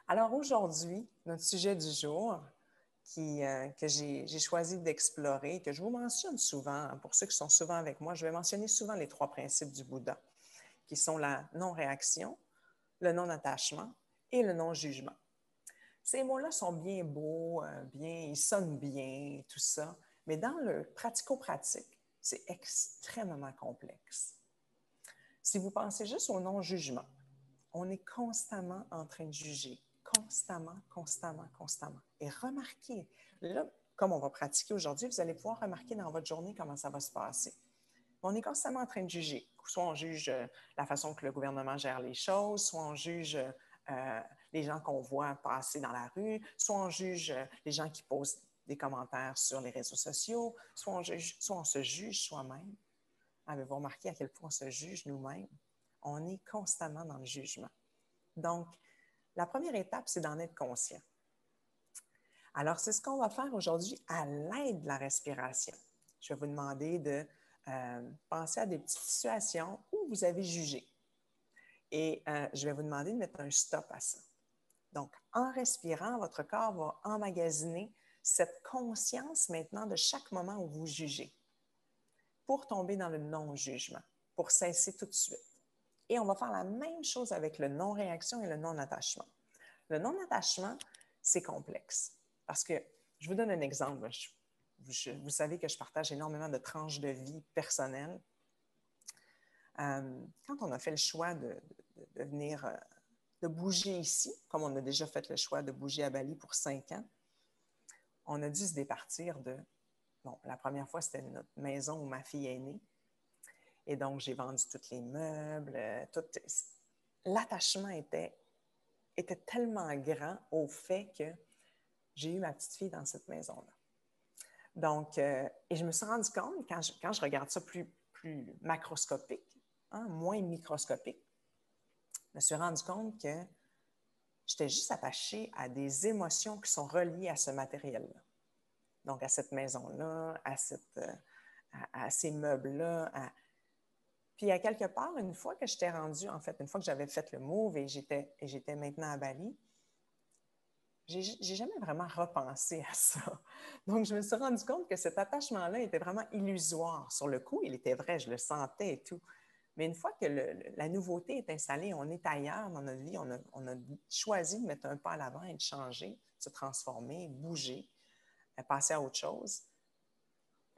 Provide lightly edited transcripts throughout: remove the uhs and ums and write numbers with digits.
Alors aujourd'hui, notre sujet du jour que j'ai choisi d'explorer, que je vous mentionne souvent, pour ceux qui sont souvent avec moi, je vais mentionner souvent les trois principes du Bouddha, qui sont la non-réaction, le non-attachement et le non-jugement. Ces mots-là sont bien beaux, ils sonnent bien, tout ça, mais dans le pratico-pratique, c'est extrêmement complexe. Si vous pensez juste au non-jugement, on est constamment en train de juger, constamment. Et remarquez, là, comme on va pratiquer aujourd'hui, vous allez pouvoir remarquer dans votre journée comment ça va se passer. On est constamment en train de juger. Soit on juge la façon que le gouvernement gère les choses, soit on juge les gens qu'on voit passer dans la rue, soit on juge les gens qui posent des commentaires sur les réseaux sociaux, soit on se juge soi-même. Avez-vous remarqué à quel point on se juge nous-mêmes? On est constamment dans le jugement. Donc, la première étape, c'est d'en être conscient. Alors, c'est ce qu'on va faire aujourd'hui à l'aide de la respiration. Je vais vous demander de penser à des petites situations où vous avez jugé. Et je vais vous demander de mettre un stop à ça. Donc, en respirant, votre corps va emmagasiner cette conscience maintenant de chaque moment où vous jugez pour tomber dans le non-jugement, pour cesser tout de suite. Et on va faire la même chose avec le non-réaction et le non-attachement. Le non-attachement, c'est complexe. Parce que, je vous donne un exemple. Vous savez que je partage énormément de tranches de vie personnelles. Quand on a fait le choix de venir, de bouger ici, comme on a déjà fait le choix de bouger à Bali pour 5 ans, on a dû se départir de... Bon, la première fois, c'était notre maison où ma fille est née. Et donc, j'ai vendu tous les meubles. L'attachement était tellement grand au fait que j'ai eu ma petite fille dans cette maison-là. Donc, et je me suis rendu compte, quand je regarde ça plus macroscopique, moins microscopique, je me suis rendu compte que j'étais juste attachée à des émotions qui sont reliées à ce matériel-là. Donc, à cette maison-là, à ces meubles-là. Puis, à quelque part, une fois que j'étais rendue, en fait, une fois que j'avais fait le move et j'étais maintenant à Bali, j'ai jamais vraiment repensé à ça. Donc, je me suis rendu compte que cet attachement-là était vraiment illusoire. Sur le coup, il était vrai, je le sentais et tout. Mais une fois que la nouveauté est installée, on est ailleurs dans notre vie, on a choisi de mettre un pas à l'avant et de changer, se transformer, bouger, passer à autre chose.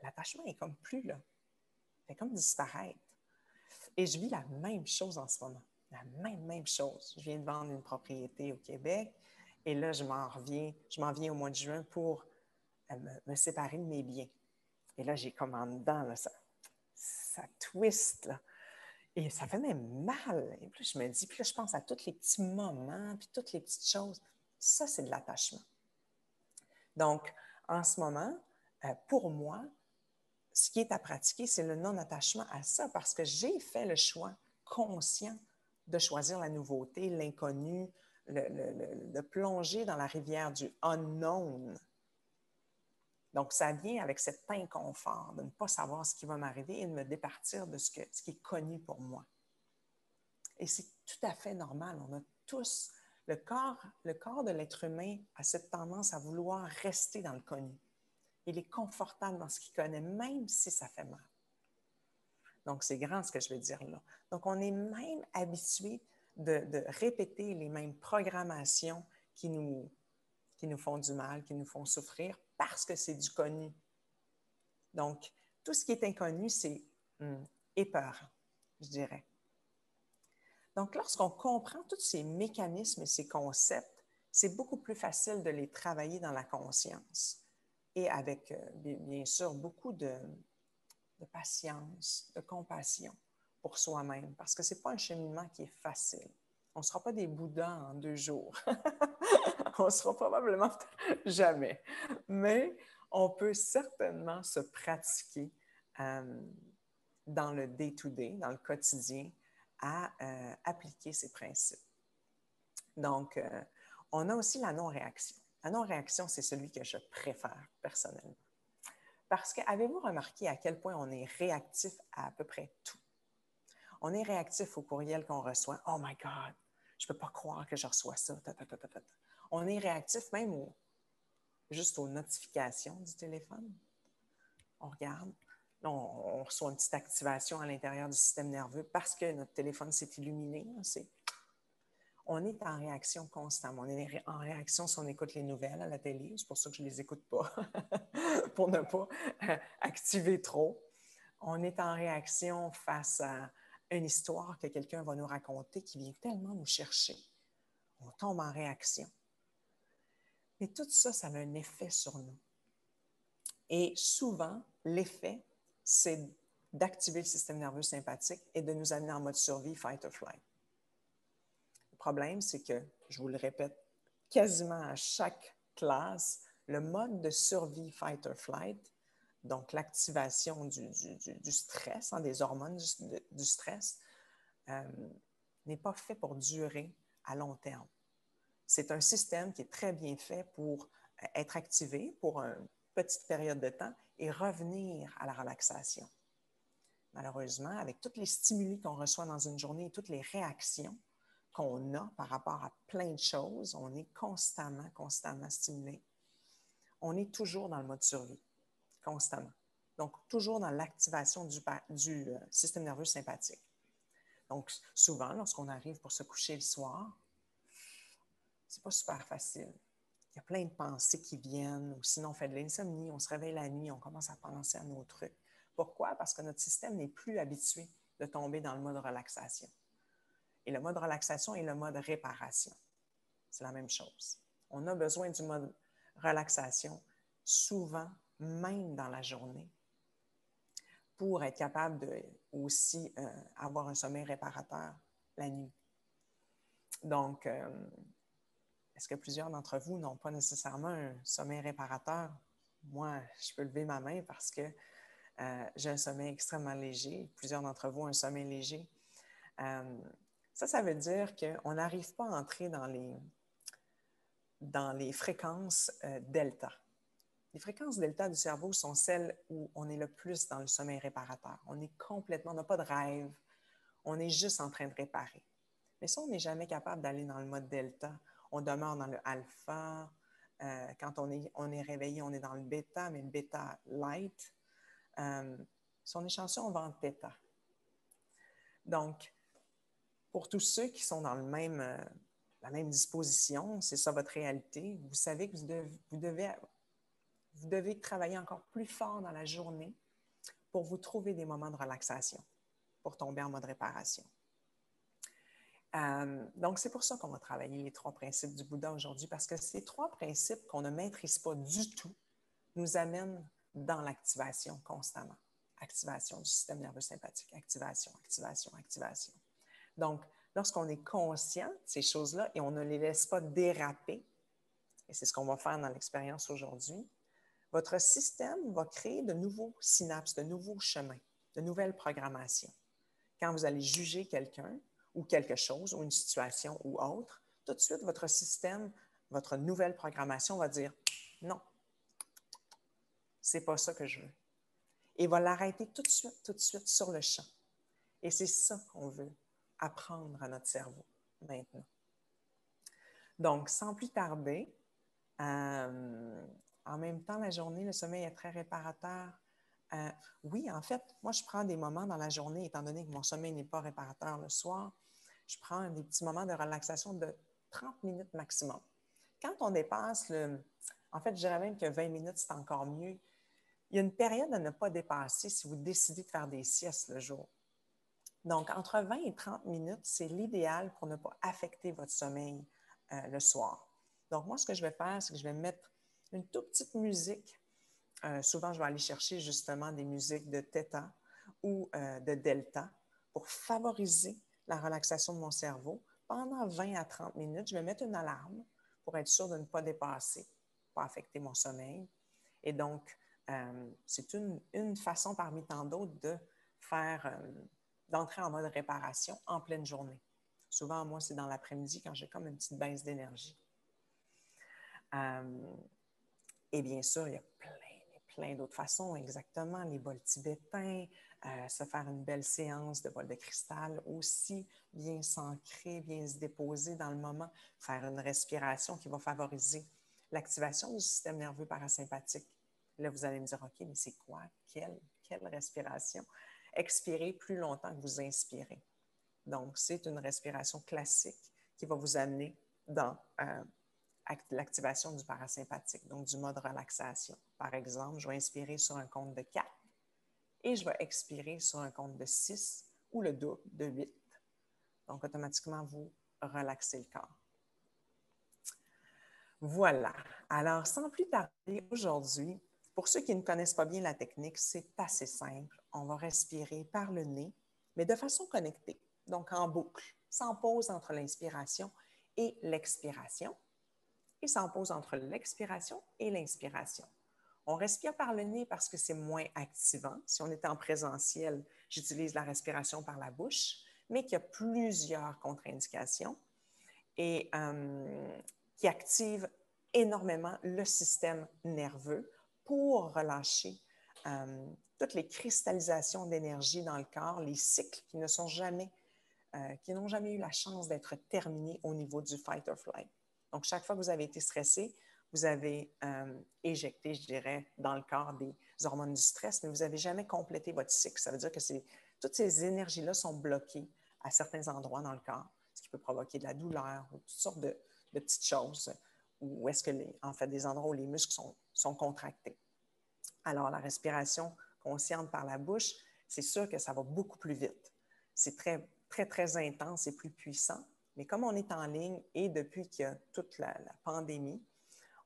L'attachement est comme plus là. Il fait comme disparaître. Et je vis la même chose en ce moment. La même chose. Je viens de vendre une propriété au Québec. Et là, je m'en viens au mois de juin pour me séparer de mes biens. Et là, j'ai comme en dedans, là, ça twist, là. Et ça fait même mal. Et puis je me dis, puis là, je pense à tous les petits moments, puis toutes les petites choses. Ça, c'est de l'attachement. Donc, en ce moment, pour moi, ce qui est à pratiquer, c'est le non-attachement à ça, parce que j'ai fait le choix conscient de choisir la nouveauté, l'inconnu, de plonger dans la rivière du unknown. Donc, ça vient avec cet inconfort de ne pas savoir ce qui va m'arriver et de me départir de ce qui est connu pour moi. Et c'est tout à fait normal. On a tous, le corps de l'être humain a cette tendance à vouloir rester dans le connu. Il est confortable dans ce qu'il connaît, même si ça fait mal. Donc, c'est grand ce que je veux dire là. Donc, on est même habitué de répéter les mêmes programmations qui nous font du mal, qui nous font souffrir, parce que c'est du connu. Donc, tout ce qui est inconnu, c'est épeurant, je dirais. Donc, lorsqu'on comprend tous ces mécanismes et ces concepts, c'est beaucoup plus facile de les travailler dans la conscience et avec, bien sûr, beaucoup de patience, de compassion pour soi-même, parce que ce n'est pas un cheminement qui est facile. On ne sera pas des Bouddhas en 2 jours. On ne sera probablement jamais. Mais on peut certainement se pratiquer dans le day-to-day, dans le quotidien, à appliquer ces principes. Donc, on a aussi la non-réaction. La non-réaction, c'est celui que je préfère personnellement. Parce que, avez-vous remarqué à quel point on est réactif à peu près tout? On est réactif au courriel qu'on reçoit. « Oh my God! Je ne peux pas croire que je reçois ça. Ta, ta, ta, ta, ta. On est réactif même juste aux notifications du téléphone. On regarde. Là, on reçoit une petite activation à l'intérieur du système nerveux parce que notre téléphone s'est illuminé. On est en réaction constamment. On est en réaction si on écoute les nouvelles à la télé. C'est pour ça que je ne les écoute pas, pour ne pas activer trop. On est en réaction face à une histoire que quelqu'un va nous raconter qui vient tellement nous chercher. On tombe en réaction. Mais tout ça, ça a un effet sur nous. Et souvent, l'effet, c'est d'activer le système nerveux sympathique et de nous amener en mode survie, fight or flight. Le problème, c'est que, je vous le répète, quasiment à chaque classe, le mode de survie, fight or flight, donc l'activation du stress, des hormones du stress, n'est pas fait pour durer à long terme. C'est un système qui est très bien fait pour être activé pour une petite période de temps et revenir à la relaxation. Malheureusement, avec tous les stimuli qu'on reçoit dans une journée et toutes les réactions qu'on a par rapport à plein de choses, on est constamment stimulé. On est toujours dans le mode survie, constamment. Donc, toujours dans l'activation du système nerveux sympathique. Donc, souvent, lorsqu'on arrive pour se coucher le soir, c'est pas super facile. Il y a plein de pensées qui viennent, ou sinon on fait de l'insomnie, on se réveille la nuit, on commence à penser à nos trucs. Pourquoi? Parce que notre système n'est plus habitué de tomber dans le mode relaxation. Et le mode relaxation est le mode réparation. C'est la même chose. On a besoin du mode relaxation souvent, même dans la journée, pour être capable de aussi avoir un sommeil réparateur la nuit. Donc, est-ce que plusieurs d'entre vous n'ont pas nécessairement un sommeil réparateur? Moi, je peux lever ma main parce que j'ai un sommeil extrêmement léger. Plusieurs d'entre vous ont un sommeil léger. Ça veut dire qu'on n'arrive pas à entrer dans les fréquences delta. Les fréquences delta du cerveau sont celles où on est le plus dans le sommeil réparateur. On est complètement, on n'a pas de rêve, on est juste en train de réparer. Mais ça, on n'est jamais capable d'aller dans le mode delta. On demeure dans le alpha. Quand on est réveillé, on est dans le bêta, mais le bêta light. Si on est chanceux, on va en theta. Donc, pour tous ceux qui sont dans la même disposition, c'est ça votre réalité, vous savez que vous devez travailler encore plus fort dans la journée pour vous trouver des moments de relaxation, pour tomber en mode réparation. Donc, c'est pour ça qu'on va travailler les 3 principes du Bouddha aujourd'hui, parce que ces 3 principes qu'on ne maîtrise pas du tout nous amènent dans l'activation constamment. Activation du système nerveux sympathique, activation. Donc, lorsqu'on est conscient de ces choses-là et on ne les laisse pas déraper, et c'est ce qu'on va faire dans l'expérience aujourd'hui, votre système va créer de nouveaux synapses, de nouveaux chemins, de nouvelles programmations. Quand vous allez juger quelqu'un ou quelque chose, ou une situation ou autre, tout de suite, votre système, votre nouvelle programmation va dire « Non, c'est pas ça que je veux ». Et va l'arrêter tout de suite sur le champ. Et c'est ça qu'on veut apprendre à notre cerveau maintenant. Donc, sans plus tarder, en même temps, la journée, le sommeil est très réparateur. Oui, en fait, moi, je prends des moments dans la journée, étant donné que mon sommeil n'est pas réparateur le soir, je prends des petits moments de relaxation de 30 minutes maximum. Quand on dépasse en fait, je dirais même que 20 minutes, c'est encore mieux. Il y a une période à ne pas dépasser si vous décidez de faire des siestes le jour. Donc, entre 20 et 30 minutes, c'est l'idéal pour ne pas affecter votre sommeil le soir. Donc, moi, ce que je vais faire, c'est que je vais mettre une toute petite musique. Souvent, je vais aller chercher justement des musiques de theta ou de delta pour favoriser la relaxation de mon cerveau. Pendant 20 à 30 minutes, je vais mettre une alarme pour être sûr de ne pas dépasser, pas affecter mon sommeil. Et donc, c'est une façon parmi tant d'autres de faire, d'entrer en mode réparation en pleine journée. Souvent, moi, c'est dans l'après-midi quand j'ai comme une petite baisse d'énergie. Et bien sûr, il y a plein d'autres façons, exactement. Les bols tibétains, se faire une belle séance de bol de cristal, aussi bien s'ancrer, bien se déposer dans le moment, faire une respiration qui va favoriser l'activation du système nerveux parasympathique. Là, vous allez me dire, OK, mais c'est quoi? Quelle respiration? Expirez plus longtemps que vous inspirez. Donc, c'est une respiration classique qui va vous amener dans l'activation du parasympathique, donc du mode relaxation. Par exemple, je vais inspirer sur un compte de 4 et je vais expirer sur un compte de 6 ou le double de 8. Donc, automatiquement, vous relaxez le corps. Voilà. Alors, sans plus tarder, aujourd'hui, pour ceux qui ne connaissent pas bien la technique, c'est assez simple. On va respirer par le nez, mais de façon connectée, donc en boucle, sans pause entre l'inspiration et l'expiration, et sans pause entre l'expiration et l'inspiration. On respire par le nez parce que c'est moins activant. Si on était en présentiel, j'utilise la respiration par la bouche, mais qu'il y a plusieurs contre-indications et qui activent énormément le système nerveux pour relâcher toutes les cristallisations d'énergie dans le corps, les cycles qui ne sont jamais, qui n'ont jamais eu la chance d'être terminés au niveau du fight or flight. Donc, chaque fois que vous avez été stressé, vous avez éjecté, je dirais, dans le corps des hormones du stress, mais vous n'avez jamais complété votre cycle. Ça veut dire que toutes ces énergies-là sont bloquées à certains endroits dans le corps, ce qui peut provoquer de la douleur ou toutes sortes de petites choses, ou est-ce que, en fait, des endroits où les muscles sont contractés. Alors, la respiration consciente par la bouche, c'est sûr que ça va beaucoup plus vite. C'est très, très, très intense et plus puissant. Mais comme on est en ligne et depuis qu'il y a toute la pandémie,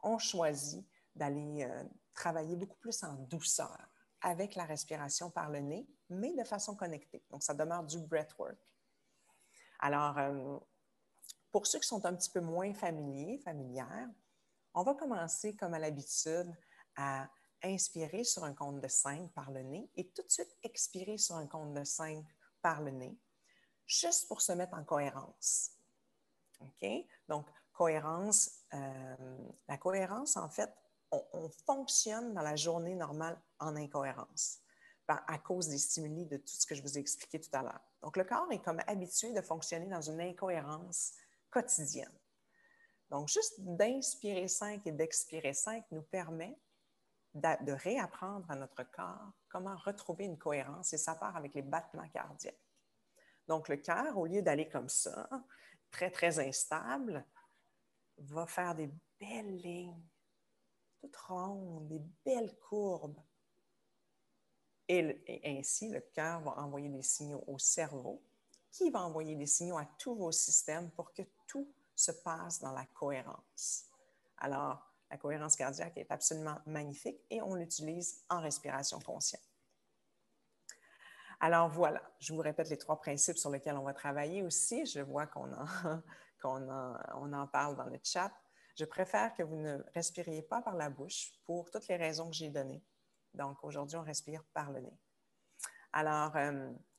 on choisit d'aller travailler beaucoup plus en douceur avec la respiration par le nez, mais de façon connectée. Donc, ça demeure du breathwork. Alors, pour ceux qui sont un petit peu moins familières, on va commencer comme à l'habitude à inspirer sur un compte de 5 par le nez et tout de suite expirer sur un compte de 5 par le nez, juste pour se mettre en cohérence. OK? Donc, cohérence, la cohérence, en fait, on fonctionne dans la journée normale en incohérence à cause des stimuli de tout ce que je vous ai expliqué tout à l'heure. Donc, le corps est comme habitué de fonctionner dans une incohérence quotidienne. Donc, juste d'inspirer 5 et d'expirer 5 nous permet de réapprendre à notre corps comment retrouver une cohérence et ça part avec les battements cardiaques. Donc, le cœur, au lieu d'aller comme ça, très, très instable, va faire des belles lignes, toutes rondes, des belles courbes. Et ainsi, le cœur va envoyer des signaux au cerveau, qui va envoyer des signaux à tous vos systèmes pour que tout se passe dans la cohérence. Alors, la cohérence cardiaque est absolument magnifique et on l'utilise en respiration consciente. Alors voilà, je vous répète les 3 principes sur lesquels on va travailler aussi. Je vois qu'on en parle dans le chat. Je préfère que vous ne respiriez pas par la bouche pour toutes les raisons que j'ai données. Donc aujourd'hui, on respire par le nez. Alors,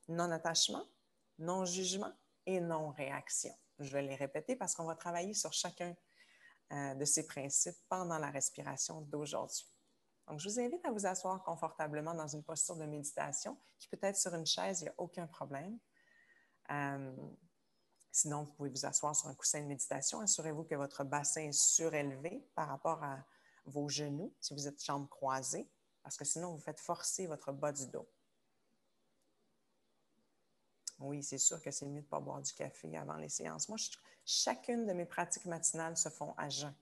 non-attachement, non-jugement et non-réaction. Je vais les répéter parce qu'on va travailler sur chacun de ces principes pendant la respiration d'aujourd'hui. Donc, je vous invite à vous asseoir confortablement dans une posture de méditation qui peut être sur une chaise, il n'y a aucun problème. Sinon, vous pouvez vous asseoir sur un coussin de méditation. Assurez-vous que votre bassin est surélevé par rapport à vos genoux, si vous êtes jambes croisées, parce que sinon, vous faites forcer votre bas du dos. Oui, c'est sûr que c'est mieux de ne pas boire du café avant les séances. Moi, chacune de mes pratiques matinales se font à jeun.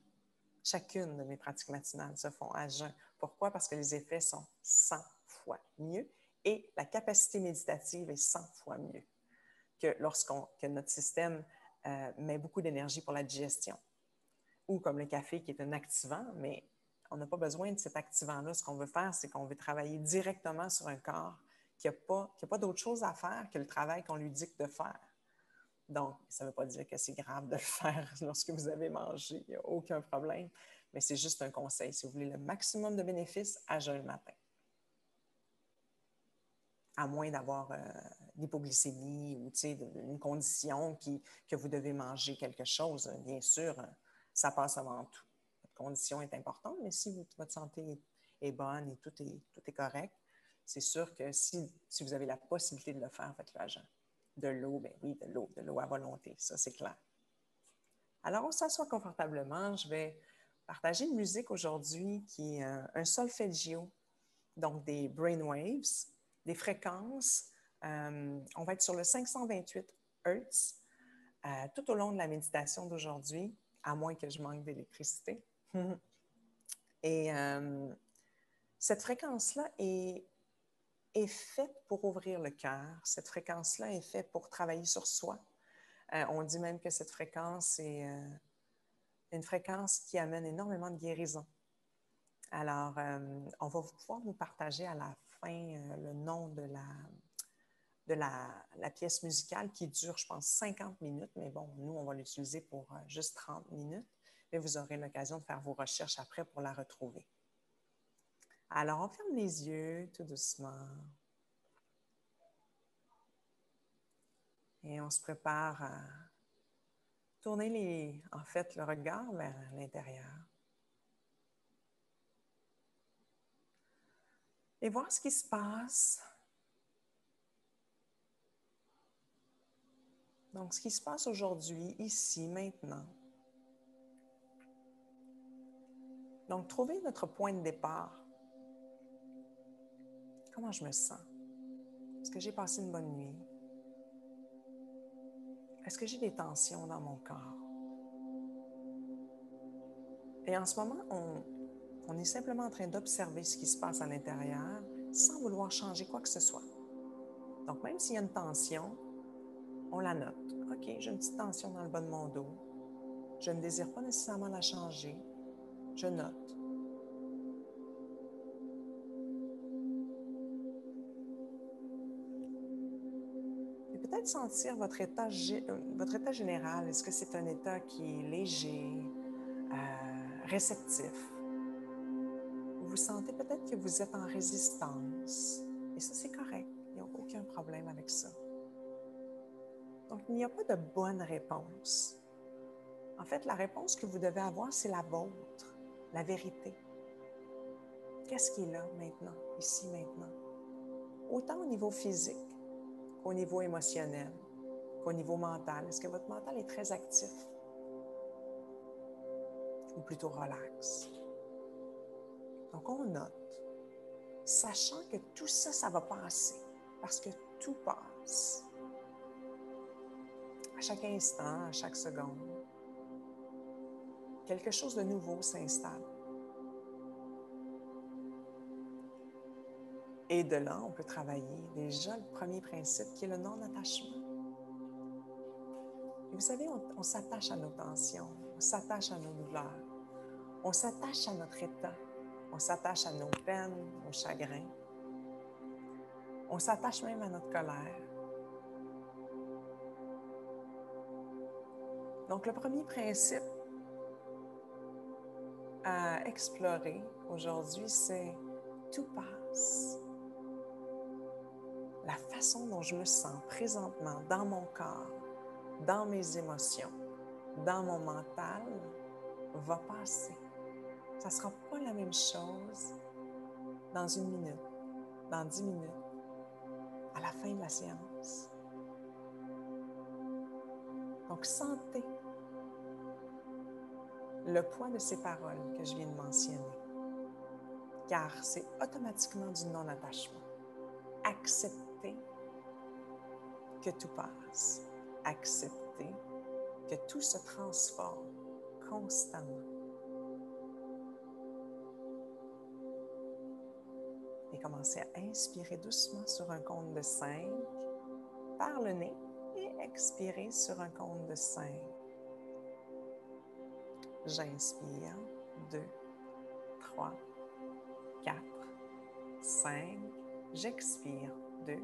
Chacune de mes pratiques matinales se font à jeun. Pourquoi? Parce que les effets sont 100 fois mieux et la capacité méditative est 100 fois mieux que que notre système met beaucoup d'énergie pour la digestion. Ou comme le café qui est un activant, mais on n'a pas besoin de cet activant-là. Ce qu'on veut faire, c'est qu'on veut travailler directement sur un corps qui n'a pas d'autre chose à faire que le travail qu'on lui dicte de faire. Donc, ça ne veut pas dire que c'est grave de le faire lorsque vous avez mangé, il n'y a aucun problème, mais c'est juste un conseil. Si vous voulez le maximum de bénéfices, à jeun le matin. À moins d'avoir l'hypoglycémie ou une condition que vous devez manger quelque chose, bien sûr, ça passe avant tout. Votre condition est importante, mais si votre santé est bonne et tout est correct, c'est sûr que si vous avez la possibilité de le faire, faites-le à jeun. De l'eau, bien oui, de l'eau à volonté, ça c'est clair. Alors, on s'assoit confortablement. Je vais partager une musique aujourd'hui qui est un solfeggio, donc des brainwaves, des fréquences. On va être sur le 528 Hz tout au long de la méditation d'aujourd'hui, à moins que je manque d'électricité. Et cette fréquence-là est faite pour ouvrir le cœur. Cette fréquence-là est faite pour travailler sur soi. On dit même que cette fréquence est une fréquence qui amène énormément de guérison. Alors, on va pouvoir vous partager à la fin le nom de la pièce musicale qui dure, je pense, 50 minutes. Mais bon, nous, on va l'utiliser pour juste 30 minutes. Mais vous aurez l'occasion de faire vos recherches après pour la retrouver. Alors, on ferme les yeux tout doucement. Et on se prépare à tourner le regard vers l'intérieur. Et voir ce qui se passe. Donc, ce qui se passe aujourd'hui, ici, maintenant. Donc, trouver notre point de départ. Comment je me sens? Est-ce que j'ai passé une bonne nuit? Est-ce que j'ai des tensions dans mon corps? Et en ce moment, on est simplement en train d'observer ce qui se passe à l'intérieur sans vouloir changer quoi que ce soit. Donc, même s'il y a une tension, on la note. OK, j'ai une petite tension dans le bas de mon dos. Je ne désire pas nécessairement la changer. Je note. Et peut-être sentir votre état général. Est-ce que c'est un état qui est léger, réceptif? Vous sentez peut-être que vous êtes en résistance. Et ça, c'est correct. Il n'y a aucun problème avec ça. Donc, il n'y a pas de bonne réponse. En fait, la réponse que vous devez avoir, c'est la vôtre, la vérité. Qu'est-ce qui est là maintenant, ici, maintenant? Autant au niveau physique qu'au niveau émotionnel, qu'au niveau mental. Est-ce que votre mental est très actif? Ou plutôt relax? Donc, on note, sachant que tout ça, ça va passer, parce que tout passe. À chaque instant, à chaque seconde, quelque chose de nouveau s'installe. Et de là, on peut travailler déjà le premier principe qui est le non-attachement. Et vous savez, on s'attache à nos tensions, on s'attache à nos douleurs, on s'attache à notre état, on s'attache à nos peines, nos chagrins, on s'attache même à notre colère. Donc, le premier principe à explorer aujourd'hui, c'est tout passe. La façon dont je me sens présentement dans mon corps, dans mes émotions, dans mon mental, va passer. Ça ne sera pas la même chose dans 1 minute, dans 10 minutes, à la fin de la séance. Donc, sentez le poids de ces paroles que je viens de mentionner, car c'est automatiquement du non-attachement. Acceptez que tout passe. Acceptez que tout se transforme constamment. Et commencez à inspirer doucement sur un compte de 5 par le nez et expirez sur un compte de 5. J'inspire 2, 3, 4, 5. J'expire 2,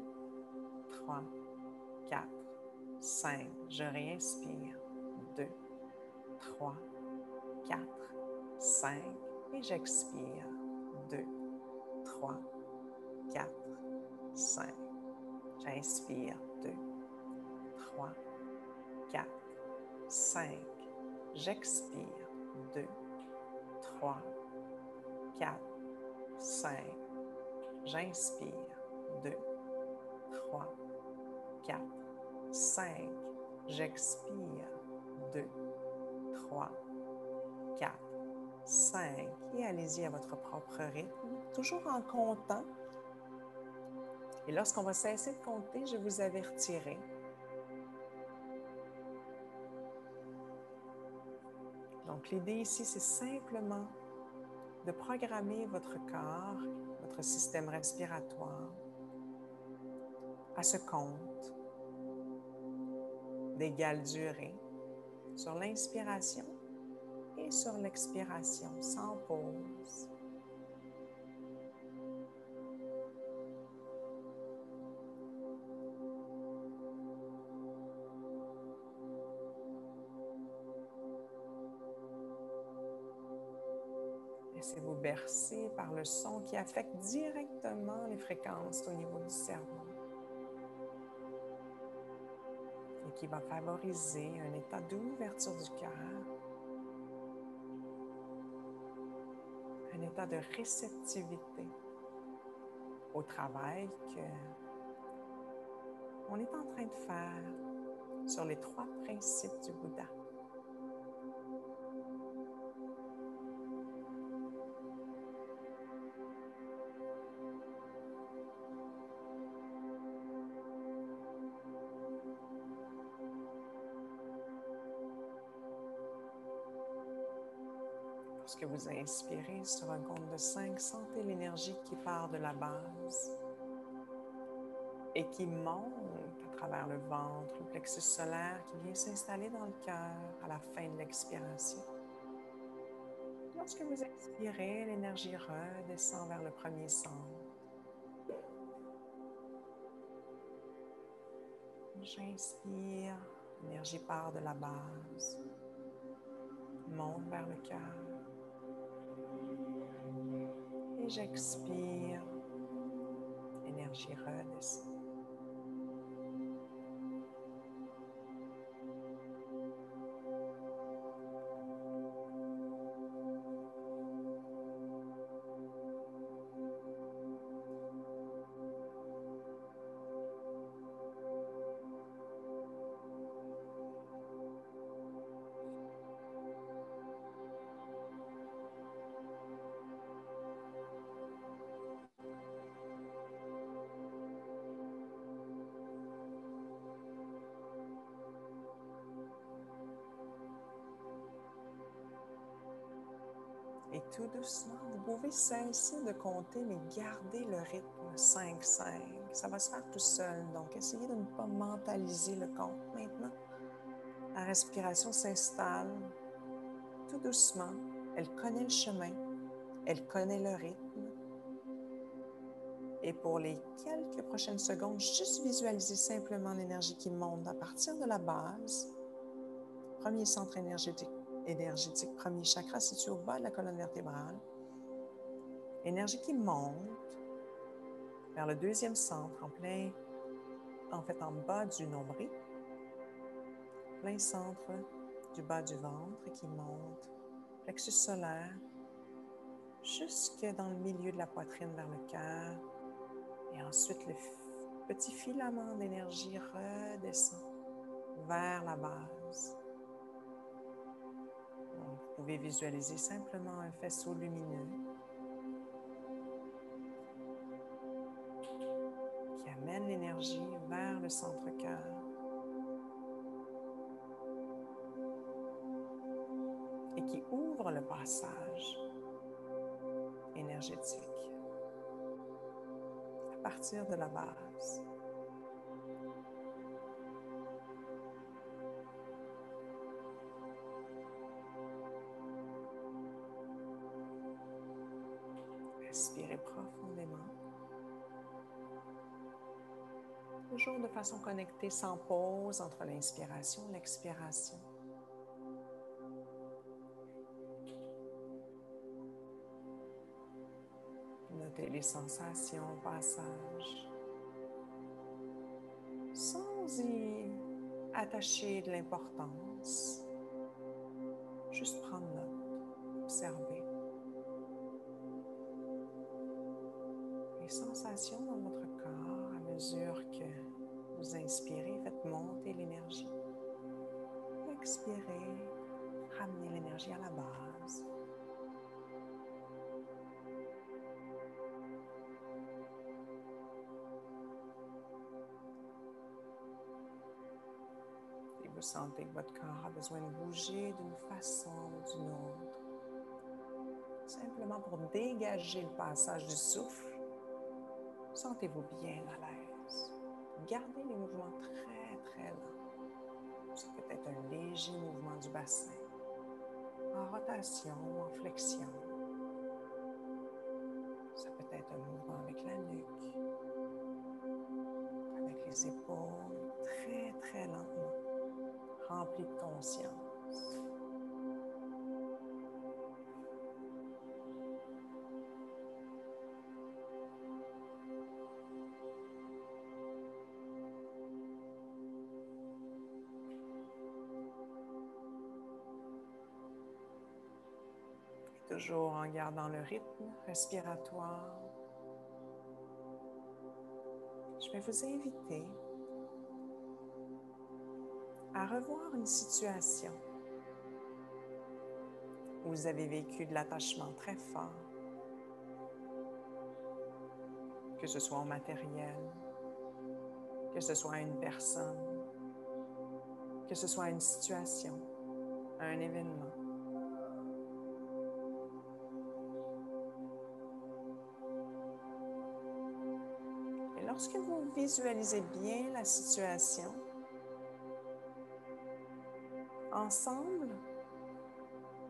3, 4, 5. Je réinspire 2, 3, 4, 5. Et j'expire 2, 3, 4, 5. J'inspire 2, 3, 4, 5. J'expire 2, 3, 4, 5. J'inspire 2, 3, 4, 5. J'expire. 2, 3, 4, 5. Et allez-y à votre propre rythme, toujours en comptant. Et lorsqu'on va cesser de compter, je vous avertirai. Donc, l'idée ici, c'est simplement de programmer votre corps, votre système respiratoire à ce compte d'égale durée sur l'inspiration et sur l'expiration, sans pause. Laissez-vous bercer par le son qui affecte directement les fréquences au niveau du cerveau et qui va favoriser un état d'ouverture du cœur, un état de réceptivité au travail qu'on est en train de faire sur les 3 principes du Bouddha. Lorsque vous inspirez sur un compte de 5, sentez l'énergie qui part de la base et qui monte à travers le ventre, le plexus solaire qui vient s'installer dans le cœur à la fin de l'expiration. Lorsque vous expirez, l'énergie redescend vers le premier centre. J'inspire, l'énergie part de la base, monte vers le cœur. Et j'expire, l'énergie redescend. Et tout doucement, vous pouvez cesser de compter, mais garder le rythme 5-5. Ça va se faire tout seul, donc essayez de ne pas mentaliser le compte maintenant. La respiration s'installe tout doucement. Elle connaît le chemin, elle connaît le rythme. Et pour les quelques prochaines secondes, juste visualisez simplement l'énergie qui monte à partir de la base. Premier centre énergétique, premier chakra situé au bas de la colonne vertébrale. Énergie qui monte vers le deuxième centre, en bas du nombril, plein centre du bas du ventre qui monte, plexus solaire, jusque dans le milieu de la poitrine vers le cœur. Et ensuite, le petit filament d'énergie redescend vers la base. Donc, vous pouvez visualiser simplement un faisceau lumineux qui amène l'énergie vers le centre-cœur. Et qui ouvre le passage énergétique à partir de la base. Respirez profondément. Toujours de façon connectée, sans pause entre l'inspiration et l'expiration. Notez les sensations au passage, sans y attacher de l'importance. Juste prendre note, observer. Les sensations dans votre corps. mesure que vous inspirez, faites monter l'énergie. Expirez, ramenez l'énergie à la base. Et vous sentez que votre corps a besoin de bouger d'une façon ou d'une autre. Simplement pour dégager le passage du souffle, sentez-vous bien à l'aise. Gardez les mouvements très, très lents. Ça peut être un léger mouvement du bassin, en rotation ou en flexion. Ça peut être un mouvement avec la nuque, avec les épaules, très, très lentement, rempli de conscience. Toujours en gardant le rythme respiratoire, je vais vous inviter à revoir une situation où vous avez vécu de l'attachement très fort, que ce soit au matériel, que ce soit à une personne, que ce soit à une situation, à un événement. Et lorsque vous visualisez bien la situation, ensemble,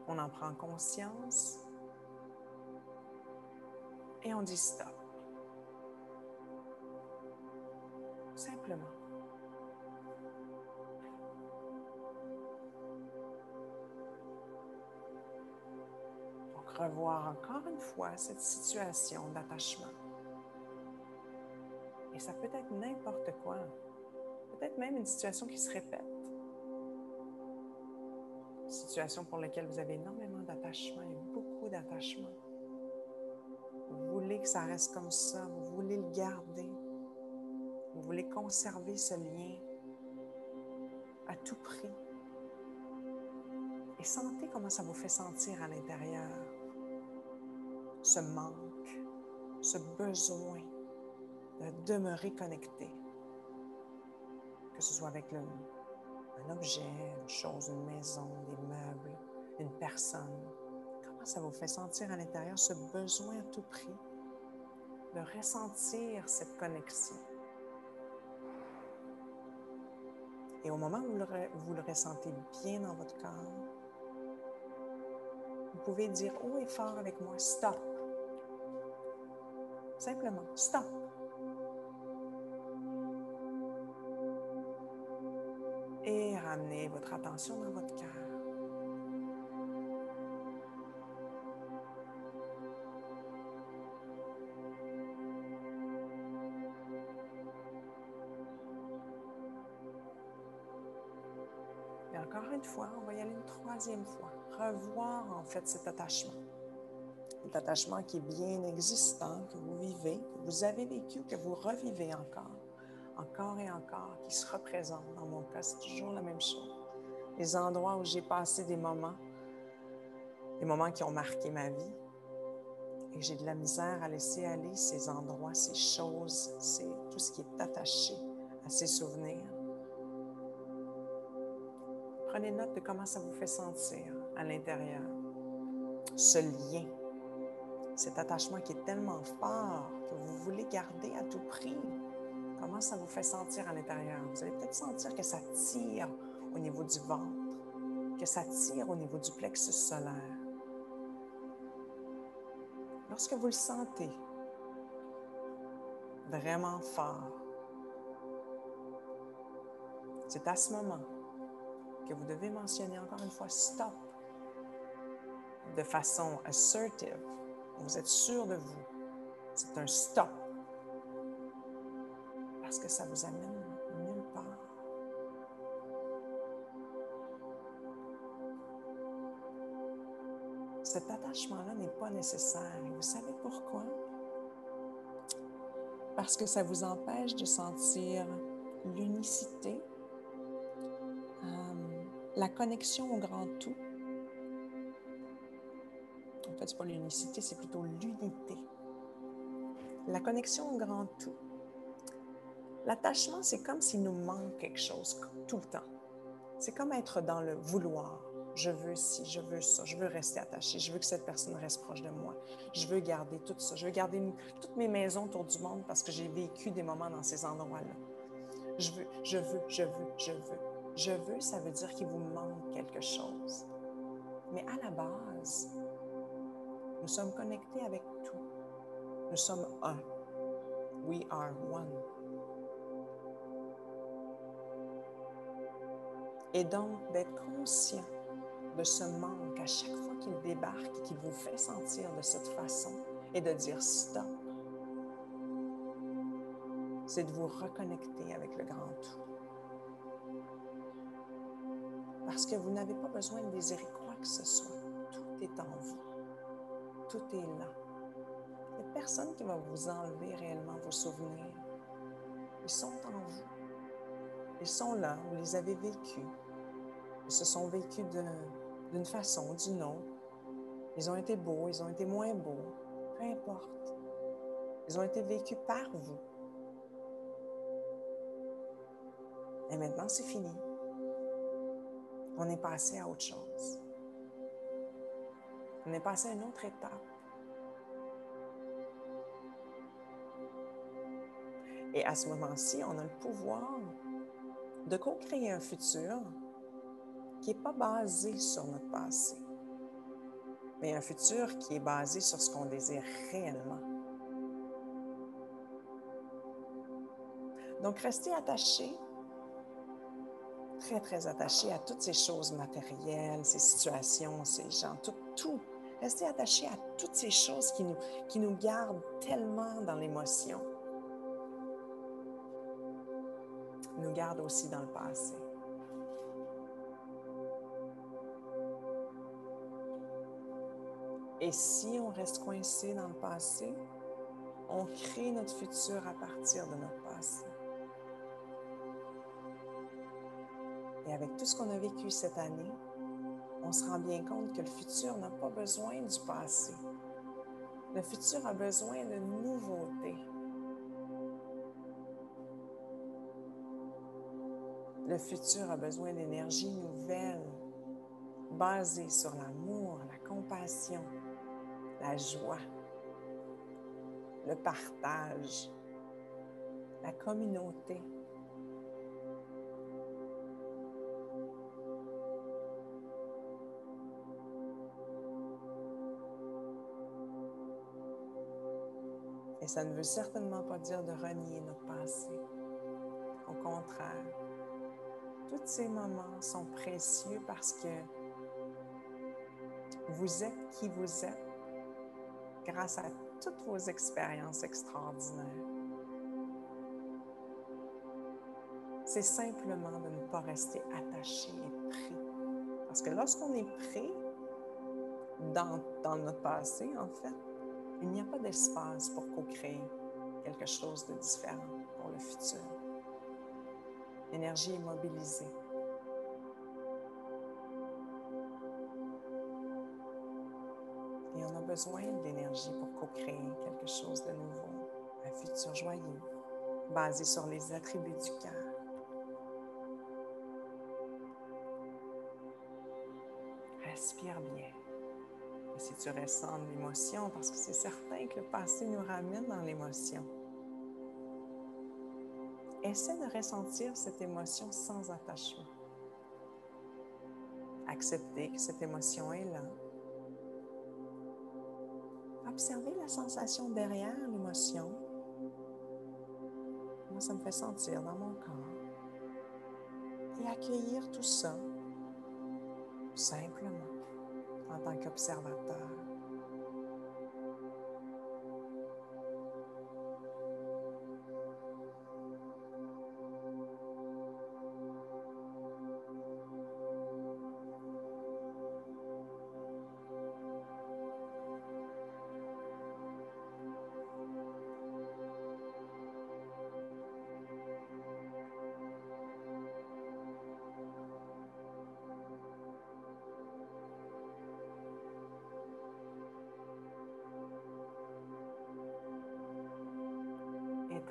on en prend conscience et on dit stop. Simplement. Donc, revoir encore une fois cette situation d'attachement. Et ça peut être n'importe quoi. Peut-être même une situation qui se répète. Une situation pour laquelle vous avez énormément d'attachement et beaucoup d'attachement. Vous voulez que ça reste comme ça, vous voulez le garder. Vous voulez conserver ce lien à tout prix. Et sentez comment ça vous fait sentir à l'intérieur. Ce manque, ce besoin de demeurer connecté. Que ce soit avec un objet, une chose, une maison, des meubles, une personne. Comment ça vous fait sentir à l'intérieur ce besoin à tout prix de ressentir cette connexion. Et au moment où vous le ressentez bien dans votre corps, vous pouvez dire haut et fort avec moi, stop. Simplement, stop. Et ramenez votre attention dans votre cœur. Et encore une fois, on va y aller une troisième fois. Revoir en fait cet attachement. Cet attachement qui est bien existant, que vous vivez, que vous avez vécu, que vous revivez encore et encore, qui se représente. Dans mon cas, c'est toujours la même chose. Les endroits où j'ai passé des moments qui ont marqué ma vie, et j'ai de la misère à laisser aller ces endroits, ces choses, tout ce qui est attaché à ces souvenirs. Prenez note de comment ça vous fait sentir à l'intérieur. Ce lien, cet attachement qui est tellement fort que vous voulez garder à tout prix. Comment ça vous fait sentir à l'intérieur? Vous allez peut-être sentir que ça tire au niveau du ventre, que ça tire au niveau du plexus solaire. Lorsque vous le sentez vraiment fort, c'est à ce moment que vous devez mentionner encore une fois « stop » de façon assertive. Vous êtes sûr de vous. C'est un stop. Parce que ça vous amène nulle part. Cet attachement-là n'est pas nécessaire. Et vous savez pourquoi? parce que ça vous empêche de sentir l'unicité, la connexion au grand tout. En fait, ce n'est pas l'unicité, c'est plutôt l'unité. La connexion au grand tout. L'attachement, c'est comme s'il nous manque quelque chose tout le temps. C'est comme être dans le vouloir. Je veux ci, je veux ça, je veux rester attaché, je veux que cette personne reste proche de moi. Je veux garder tout ça, je veux garder toutes mes maisons autour du monde parce que j'ai vécu des moments dans ces endroits-là. Je veux, je veux, je veux, je veux. Je veux, ça veut dire qu'il vous manque quelque chose. Mais à la base, nous sommes connectés avec tout. Nous sommes un. We are one. Et donc, d'être conscient de ce manque à chaque fois qu'il débarque et qu'il vous fait sentir de cette façon et de dire stop, c'est de vous reconnecter avec le grand tout. Parce que vous n'avez pas besoin de désirer quoi que ce soit. Tout est en vous. Tout est là. Il n'y a personne qui va vous enlever réellement vos souvenirs. Ils sont en vous. Ils sont là, vous les avez vécus. Ils se sont vécus d'une façon ou d'une autre. Ils ont été beaux, ils ont été moins beaux. Peu importe. Ils ont été vécus par vous. Et maintenant, c'est fini. On est passé à autre chose. On est passé à une autre étape. Et à ce moment-ci, on a le pouvoir de co-créer un futur qui n'est pas basé sur notre passé, mais un futur qui est basé sur ce qu'on désire réellement. Donc, restez attaché, très, très attaché à toutes ces choses matérielles, ces situations, ces gens, tout. Restez attaché à toutes ces choses qui nous gardent tellement dans l'émotion, nous gardent aussi dans le passé. Et si on reste coincé dans le passé, on crée notre futur à partir de notre passé. Et avec tout ce qu'on a vécu cette année, on se rend bien compte que le futur n'a pas besoin du passé. Le futur a besoin de nouveautés. Le futur a besoin d'énergie nouvelle, basée sur l'amour, la compassion, la joie, le partage, la communauté. Et ça ne veut certainement pas dire de renier notre passé. Au contraire, tous ces moments sont précieux parce que vous êtes qui vous êtes grâce à toutes vos expériences extraordinaires. C'est simplement de ne pas rester attaché et pris. Parce que lorsqu'on est pris dans notre passé, en fait, il n'y a pas d'espace pour co-créer quelque chose de différent pour le futur. L'énergie est mobilisée. Et on a besoin de l'énergie pour co-créer quelque chose de nouveau, un futur joyeux, basé sur les attributs du cœur. Respire bien. Et si tu ressens de l'émotion, parce que c'est certain que le passé nous ramène dans l'émotion, essaie de ressentir cette émotion sans attachement. Accepter que cette émotion est là. Observer la sensation derrière l'émotion. Comment ça me fait sentir dans mon corps. Et accueillir tout ça, simplement, en tant qu'observateur.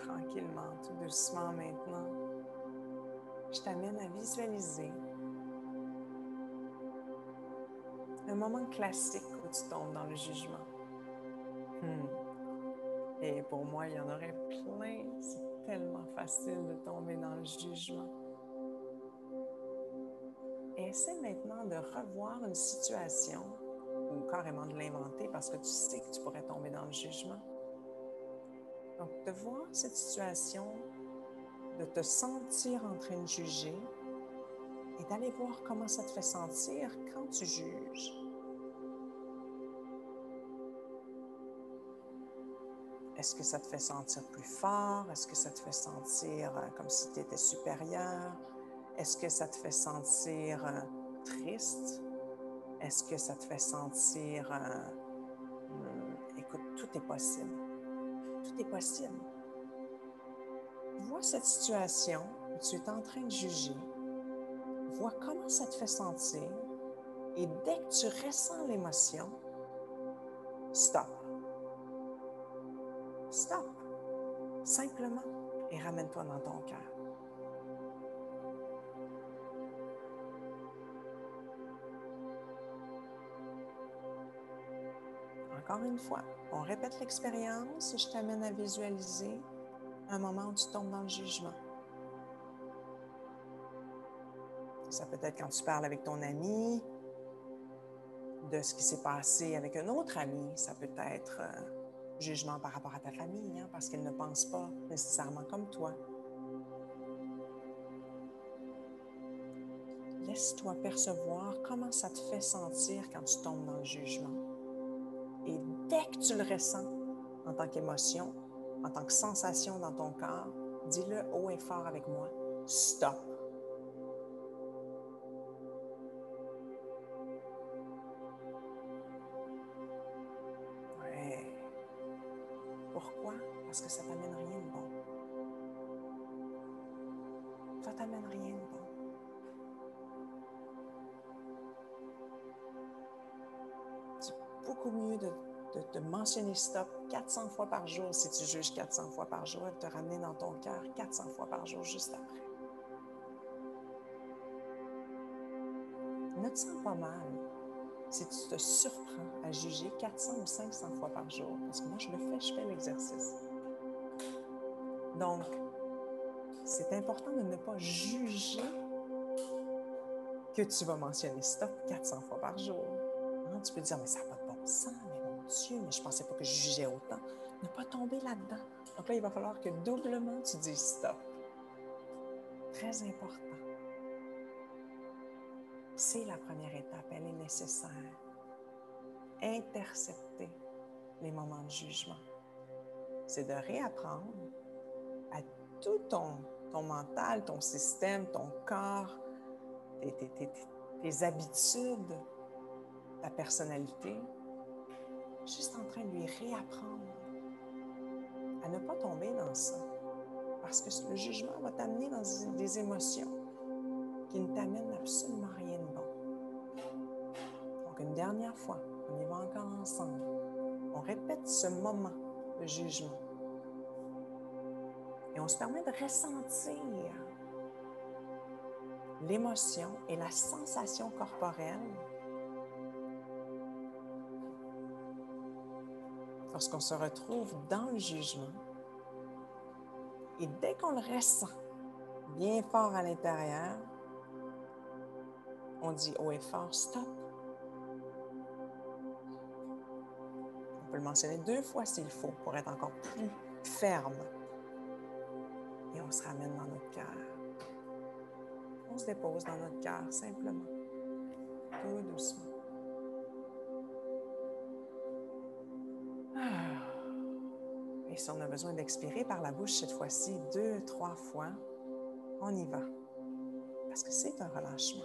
tranquillement, tout doucement maintenant, je t'amène à visualiser un moment classique où tu tombes dans le jugement. Et pour moi, il y en aurait plein. C'est tellement facile de tomber dans le jugement. Et essaie maintenant de revoir une situation ou carrément de l'inventer parce que tu sais que tu pourrais tomber dans le jugement. Donc, de voir cette situation, de te sentir en train de juger et d'aller voir comment ça te fait sentir quand tu juges. Est-ce que ça te fait sentir plus fort? Est-ce que ça te fait sentir comme si tu étais supérieur? Est-ce que ça te fait sentir triste? Est-ce que ça te fait sentir... écoute, tout est possible. Tout est possible. Vois cette situation où tu es en train de juger. Vois comment ça te fait sentir. Et dès que tu ressens l'émotion, stop. Stop. Simplement. Et ramène-toi dans ton cœur. Encore une fois, on répète l'expérience et je t'amène à visualiser un moment où tu tombes dans le jugement. Ça peut être quand tu parles avec ton ami, de ce qui s'est passé avec un autre ami. Ça peut être jugement par rapport à ta famille, hein, parce qu'ils ne pensent pas nécessairement comme toi. Laisse-toi percevoir comment ça te fait sentir quand tu tombes dans le jugement. Et dès que tu le ressens en tant qu'émotion, en tant que sensation dans ton corps, dis-le haut et fort avec moi. Stop. Ouais. Pourquoi? Parce que ça t'amène rien de bon. Ça t'amène rien de bon. C'est beaucoup mieux de mentionner stop 400 fois par jour si tu juges 400 fois par jour et de te ramener dans ton cœur 400 fois par jour juste après. Ne te sens pas mal si tu te surprends à juger 400 ou 500 fois par jour. Parce que moi, je le fais, je fais l'exercice. Donc, c'est important de ne pas juger que tu vas mentionner stop 400 fois par jour. Hein? Tu peux te dire, mais ça n'a pas de bon sens, mais mon Dieu, mais je ne pensais pas que je jugeais autant. Ne pas tomber là-dedans. Donc là, il va falloir que doublement tu dises stop. Très important. C'est la première étape, elle est nécessaire. Intercepter les moments de jugement. C'est de réapprendre à tout ton mental, ton système, ton corps, tes habitudes, ta personnalité, juste en train de lui réapprendre à ne pas tomber dans ça. Parce que le jugement va t'amener dans des émotions qui ne t'amènent absolument rien de bon. Donc, une dernière fois, on y va encore ensemble. On répète ce moment de jugement. Et on se permet de ressentir l'émotion et la sensation corporelle lorsqu'on se retrouve dans le jugement. Et dès qu'on le ressent bien fort à l'intérieur, on dit haut et fort, stop. On peut le mentionner 2 fois s'il faut pour être encore plus ferme. Et on se ramène dans notre cœur. On se dépose dans notre cœur simplement, tout doucement. Et si on a besoin d'expirer par la bouche cette fois-ci 2, 3 fois, on y va. Parce que c'est un relâchement.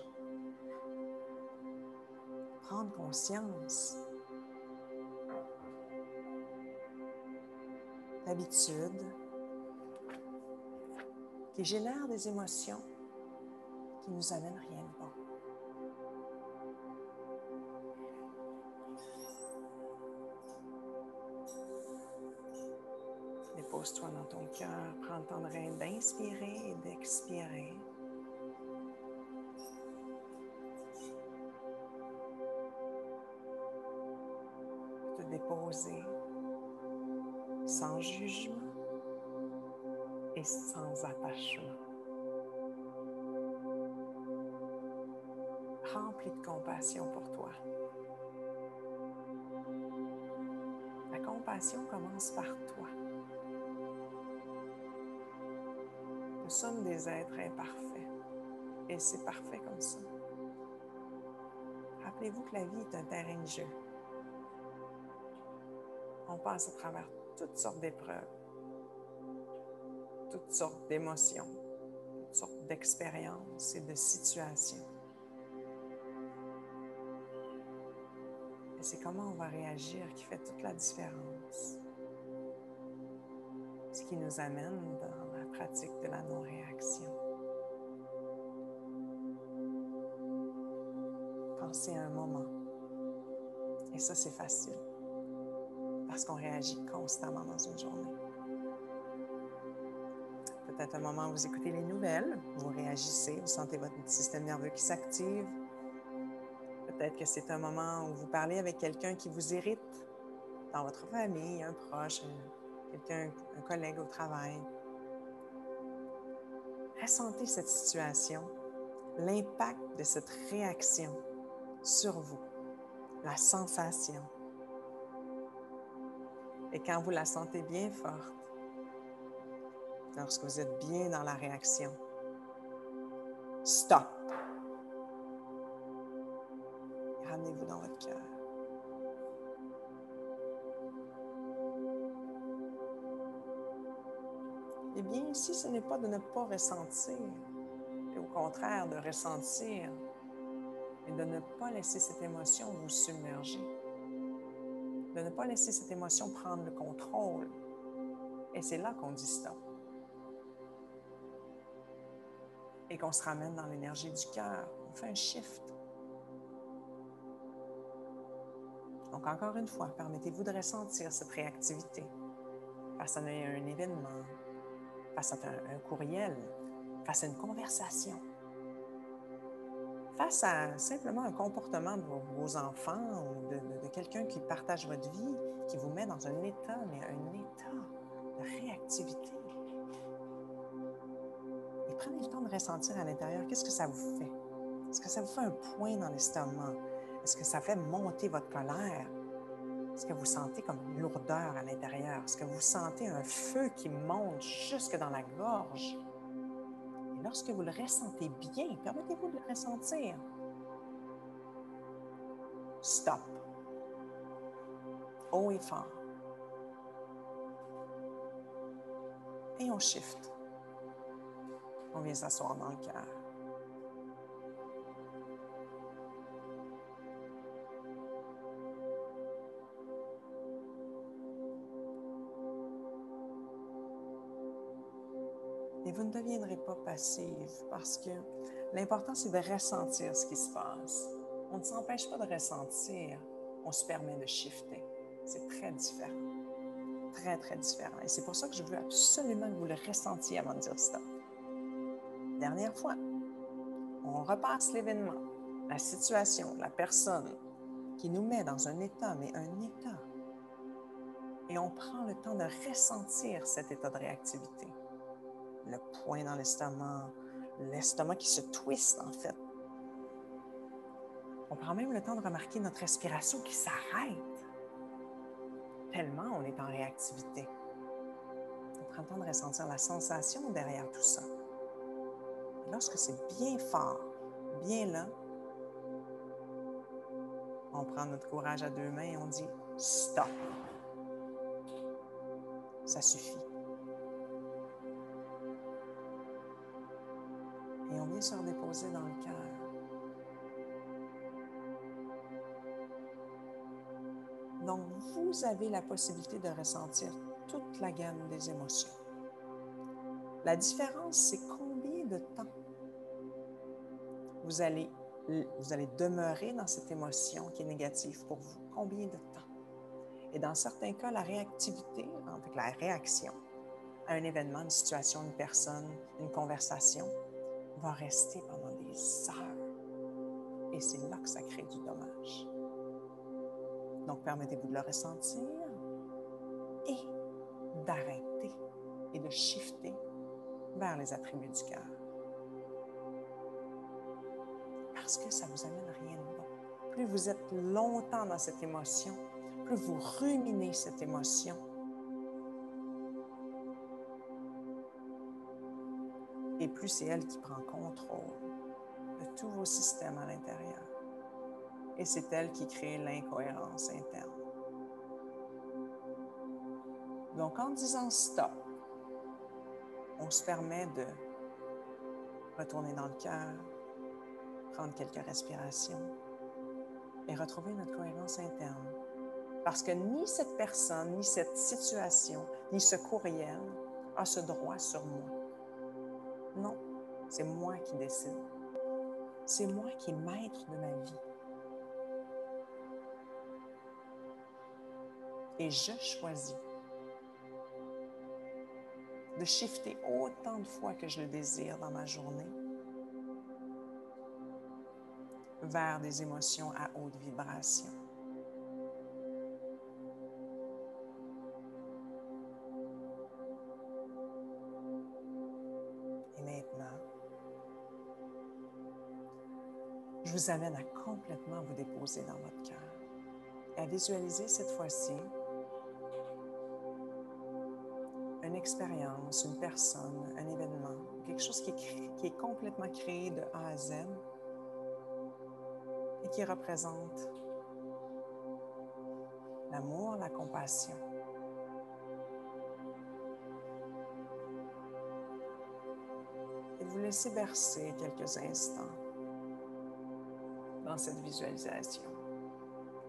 Prendre conscience d'habitudes qui génèrent des émotions qui nous amènent rien de bon. Repose-toi dans ton cœur. Prends le temps d'inspirer et d'expirer. Te déposer sans jugement et sans attachement. Rempli de compassion pour toi. La compassion commence par toi. Nous sommes des êtres imparfaits et c'est parfait comme ça. Rappelez-vous que la vie est un terrain de jeu. On passe à travers toutes sortes d'épreuves, toutes sortes d'émotions, toutes sortes d'expériences et de situations. Et c'est comment on va réagir qui fait toute la différence. Ce qui nous amène dans la pratique de la non-réaction. Pensez à un moment. Et ça, c'est facile. Parce qu'on réagit constamment dans une journée. Peut-être un moment où vous écoutez les nouvelles, vous réagissez, vous sentez votre système nerveux qui s'active. Peut-être que c'est un moment où vous parlez avec quelqu'un qui vous irrite dans votre famille, un proche, quelqu'un, un collègue au travail. Ressentez cette situation, l'impact de cette réaction sur vous, la sensation. Et quand vous la sentez bien forte, lorsque vous êtes bien dans la réaction, stop. Ramenez-vous dans votre cœur. Eh bien, ici, ce n'est pas de ne pas ressentir, mais au contraire, de ressentir et de ne pas laisser cette émotion vous submerger. De ne pas laisser cette émotion prendre le contrôle. Et c'est là qu'on dit stop. Et qu'on se ramène dans l'énergie du cœur. On fait un shift. Donc, encore une fois, permettez-vous de ressentir cette réactivité face à un événement, face à un courriel, face à une conversation, face à simplement un comportement de vos enfants ou de quelqu'un qui partage votre vie, qui vous met dans un état, mais un état de réactivité. Et prenez le temps de ressentir à l'intérieur, qu'est-ce que ça vous fait? Est-ce que ça vous fait un point dans l'estomac? Est-ce que ça fait monter votre colère? Est-ce que vous sentez comme une lourdeur à l'intérieur? Est-ce que vous sentez un feu qui monte jusque dans la gorge? Et lorsque vous le ressentez bien, permettez-vous de le ressentir. Stop. Haut et fort. Et on shift. On vient s'asseoir dans le cœur. Et vous ne deviendrez pas passive parce que l'important, c'est de ressentir ce qui se passe. On ne s'empêche pas de ressentir, on se permet de shifter. C'est très différent. Très, très différent. Et c'est pour ça que je veux absolument que vous le ressentiez avant de dire stop. Dernière fois, on repasse l'événement, la situation, la personne qui nous met dans un état, mais un état. Et on prend le temps de ressentir cet état de réactivité. Le poing dans l'estomac qui se twiste en fait. On prend même le temps de remarquer notre respiration qui s'arrête. Tellement on est en réactivité. On prend le temps de ressentir la sensation derrière tout ça. Et lorsque c'est bien fort, bien là, on prend notre courage à deux mains et on dit « stop ». Ça suffit. Et on vient se redéposer dans le cœur. Donc, vous avez la possibilité de ressentir toute la gamme des émotions. La différence, c'est combien de temps vous allez demeurer dans cette émotion qui est négative pour vous. Combien de temps? Et dans certains cas, la réactivité, en fait, la réaction, à un événement, une situation, une personne, une conversation, va rester pendant des heures. Et c'est là que ça crée du dommage. Donc, permettez-vous de le ressentir et d'arrêter et de shifter vers les attributs du cœur. Parce que ça ne vous amène rien de bon. Plus vous êtes longtemps dans cette émotion, plus vous ruminez cette émotion, et plus c'est elle qui prend contrôle de tous vos systèmes à l'intérieur. Et c'est elle qui crée l'incohérence interne. Donc, en disant stop, on se permet de retourner dans le cœur, prendre quelques respirations et retrouver notre cohérence interne. Parce que ni cette personne, ni cette situation, ni ce courriel a ce droit sur moi. Non, c'est moi qui décide. C'est moi qui est maître de ma vie. Et je choisis de shifter autant de fois que je le désire dans ma journée vers des émotions à haute vibration. Et maintenant, je vous amène à complètement vous déposer dans votre cœur et à visualiser cette fois-ci une expérience, une personne, un événement, quelque chose qui est complètement créé de A à Z et qui représente l'amour, la compassion. Et vous laissez bercer quelques instants dans cette visualisation.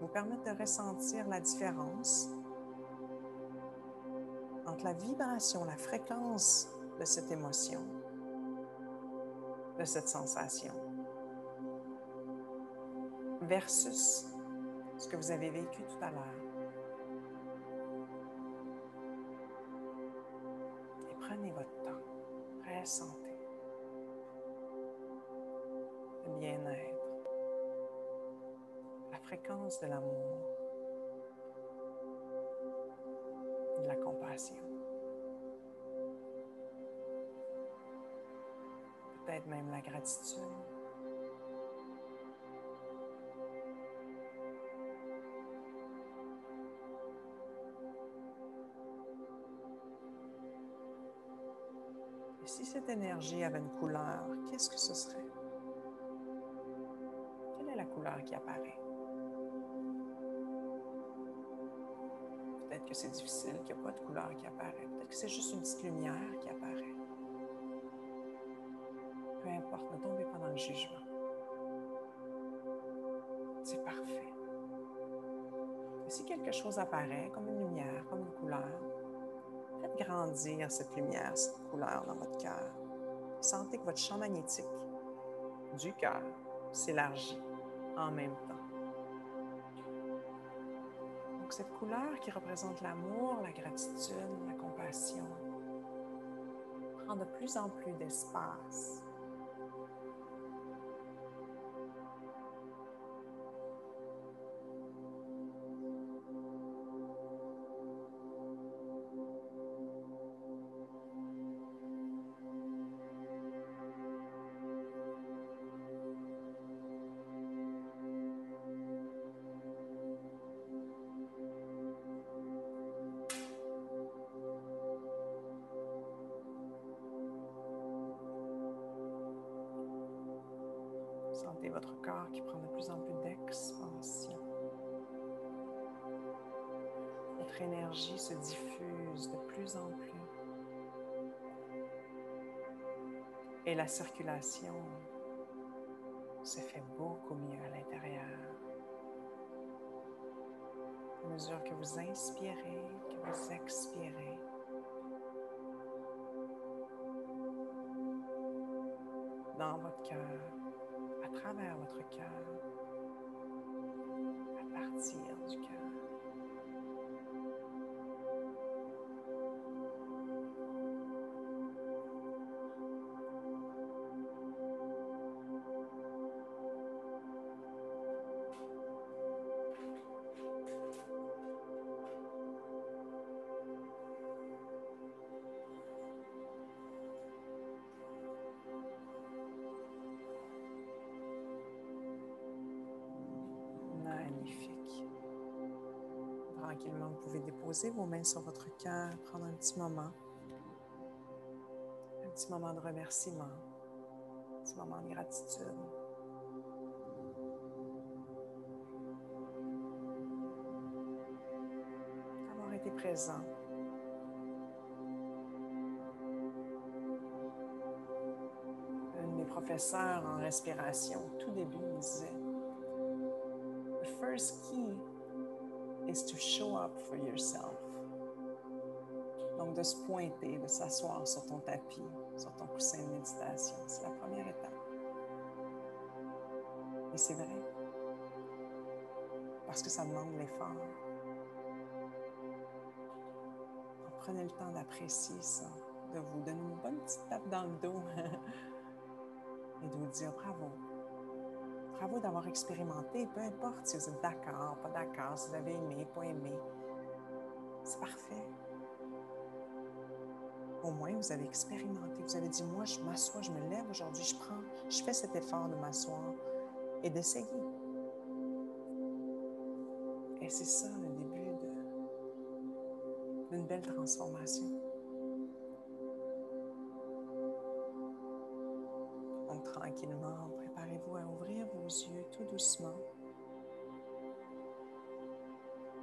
Vous permettre de ressentir la différence entre la vibration, la fréquence de cette émotion, de cette sensation, versus ce que vous avez vécu tout à l'heure. Et prenez votre temps, ressentez le bien-être, la fréquence de l'amour, de la compassion. Peut-être même la gratitude. Et si cette énergie avait une couleur, qu'est-ce que ce serait? Quelle est la couleur qui apparaît? Peut-être que c'est difficile, qu'il n'y a pas de couleur qui apparaît. Peut-être que c'est juste une petite lumière qui apparaît. Peu importe, ne tombez pas dans le jugement. C'est parfait. Et si quelque chose apparaît, comme une lumière, comme une couleur, faites grandir cette lumière, cette couleur dans votre cœur. Sentez que votre champ magnétique du cœur s'élargit en même temps. Donc, cette couleur qui représente l'amour, la gratitude, la compassion, prend de plus en plus d'espace. Sentez votre corps qui prend de plus en plus d'expansion. Votre énergie se diffuse de plus en plus. Et la circulation se fait beaucoup mieux à l'intérieur. À mesure que vous inspirez, que vous expirez, dans votre cœur, à travers votre cœur, à partir du cœur. tranquillement, vous pouvez déposer vos mains sur votre cœur, prendre un petit moment de remerciement, un petit moment de gratitude. D'avoir été présent. Un de mes professeurs en respiration, au tout début, il disait « The first key is to show up for yourself ». Donc, de se pointer, de s'asseoir sur ton tapis, sur ton coussin de méditation, c'est la première étape. Et c'est vrai, parce que ça demande l'effort. Donc, prenez le temps d'apprécier ça, de vous donner une bonne petite tape dans le dos et de vous dire bravo. Bravo d'avoir expérimenté, peu importe si vous êtes d'accord, pas d'accord, si vous avez aimé, pas aimé. C'est parfait. Au moins, vous avez expérimenté. Vous avez dit, moi, je m'assois, je me lève aujourd'hui, je fais cet effort de m'asseoir et d'essayer. Et c'est ça le début d'une belle transformation. Donc, tranquillement, préparez-vous à ouvrir vos yeux tout doucement.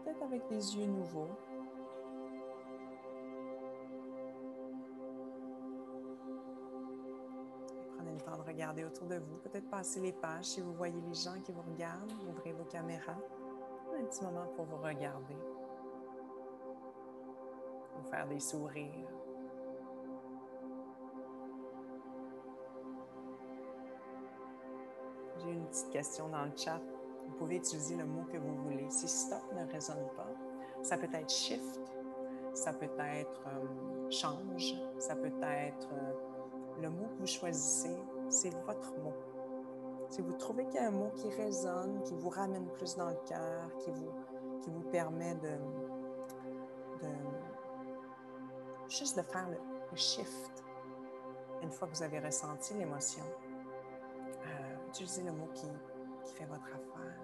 Peut-être avec des yeux nouveaux. Prenez le temps de regarder autour de vous. Peut-être passer les pages si vous voyez les gens qui vous regardent. Ouvrez vos caméras. Un petit moment pour vous regarder. Vous faire des sourires. J'ai une petite question dans le chat. Vous pouvez utiliser le mot que vous voulez. Si stop ne résonne pas, ça peut être shift, ça peut être change, ça peut être le mot que vous choisissez, c'est votre mot. Si vous trouvez qu'il y a un mot qui résonne, qui vous ramène plus dans le cœur, qui vous permet juste de faire le shift, une fois que vous avez ressenti l'émotion, utilisez le mot qui fait votre affaire.